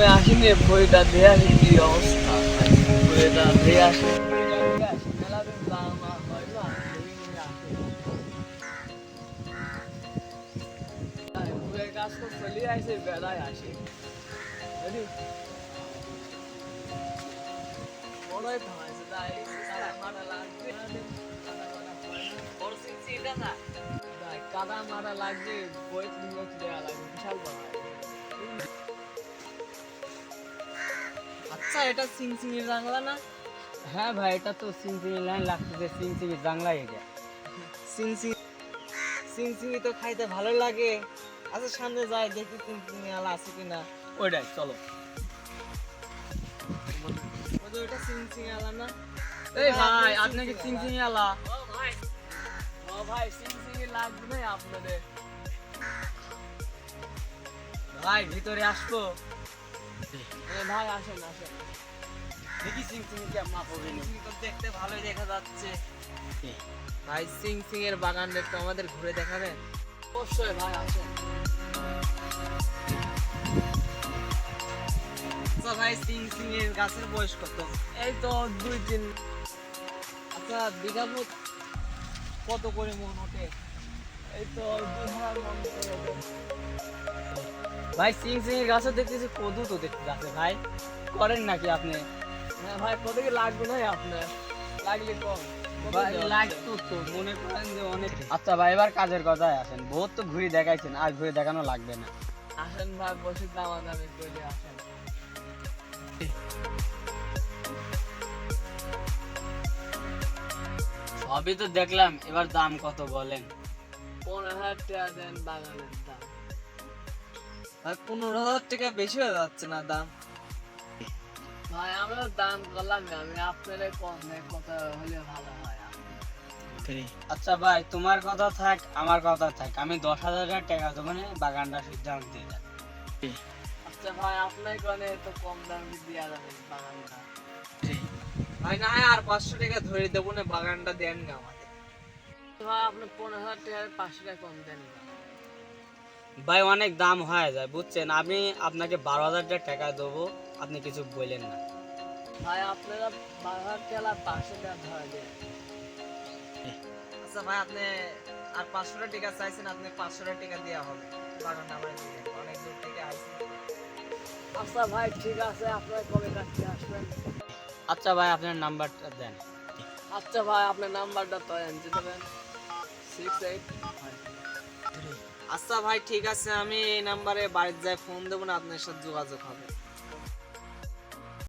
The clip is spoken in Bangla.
তুমি আসিনি বইটা দিয়ে আসি কি অবস্থা বইটা দিয়ে আসে মেলা দিন যাওয়া হয় না বইয়ের কাজ তো চলিয়ে আসে বেলায় আসে বড়ই তো হয়েছে তাই মারা লাগবে কাদা মারা লাগবে বই দেওয়া লাগবে বিশাল বড় আচ্ছা এটা সিংসিংয়ের জাংলা না? হ্যাঁ ভাই, এটা তো সিংসিং লাইন লাগতেছে, সিংসিং জাংলাই এটা। সিংসিং সিংসিং তো খাইতে ভালো লাগে। আচ্ছা সামনে যাই দেখি সিংসিং আলা আছে কিনা। ওইটাই চলো ওই যে ওটা সিংসিং আলা না? এই ভাই আপনি কি সিংসিং আলা? ও ভাই সিংসিং লাগবে না আপনাদের ভাই ভিতরে আসবো? ভাই আসেন আসেন দেখি সিংসিং কেমন হবে। সিংসিং তো দেখতে ভালোই দেখা যাচ্ছে। ভাই সিংসিং এর বাগানটা একটু আমাদের ঘুরে দেখাবেন? অবশ্যই ভাই আসেন। আচ্ছা ভাই সিংসিং এর গাছের বয়স কত? এই তো 2-3। আচ্ছা বিঘা প্রতি কত করে মন ওঠে? এই তো 2000 মন করে হবে। ভাই সিংসিং এর গাছও দেখতেছি, কদু তো দেখতে যাচ্ছে ভাই, করেন নাকি আপনি? হ্যাঁ ভাই কত কি লাগবে না আপনার লাগলে কম ভাই লাগতো তো, মনে করেন যে অনেক। আচ্ছা ভাই এবার কাজের কথায় আসেন, বহুত তো ঘুরে দেখাইছেন, আর ঘুরে দেখানো লাগবে না। আসেন ভাই বসে দামাদামি করে আসেন। সবই তো দেখলাম, এবার দাম কত বলেন? 15,000 টাকা দেন বাগানের দাম। ভাই 15,000 টাকা বেশি হয়ে যাচ্ছে না দাম? ভাই আমরা দাম করলাম আমি আপনারে কম নেই কত হলে ভালো হয়। আচ্ছা ভাই তোমার কথা থাক, আমার কথা থাক, আমি 10,000 টাকা দেবো না, বাগানটা সিদ্ধান্ত দিয়ে দেন। আচ্ছা ভাই আপনার কোনে তো কম দামে দেওয়া যাবে বাগানটা। ভাই না হয় আর 500 টাকা ধরে দেবো না, বাগানটা দেন না আমাদের। ভাই আপনি 15,000 টাকার 500 টাকা কম দেন না। ভাই অনেক দাম হয়ে যায় বুঝছেন, আমি আপনাকে 12,000 টাকা দেবো, আপনি কিছু বললেন না। ভাই আপনারা 12,000 টাকা 500 টাকা ধরে দেন। আচ্ছা ভাই আপনি আর 500 টাকা চাইছেন, আপনি 500 টাকা দেওয়া হবে, বাগানটা আমরা দিয়ে দেবো, অনেক দূর থেকে আইছি। আচ্ছা ভাই ঠিক আছে আপনারা কবে কাছে আসবেন? আচ্ছা ভাই আপনার নাম্বারটা দেন। আচ্ছা ভাই আপনার নাম্বারটা তো এনতে দেবেন 68। আচ্ছা ভাই ঠিক আছে, আমি এই নাম্বারে বাড়িতে যাই ফোন দেবো না, আপনার সাথে যোগাযোগ হবে।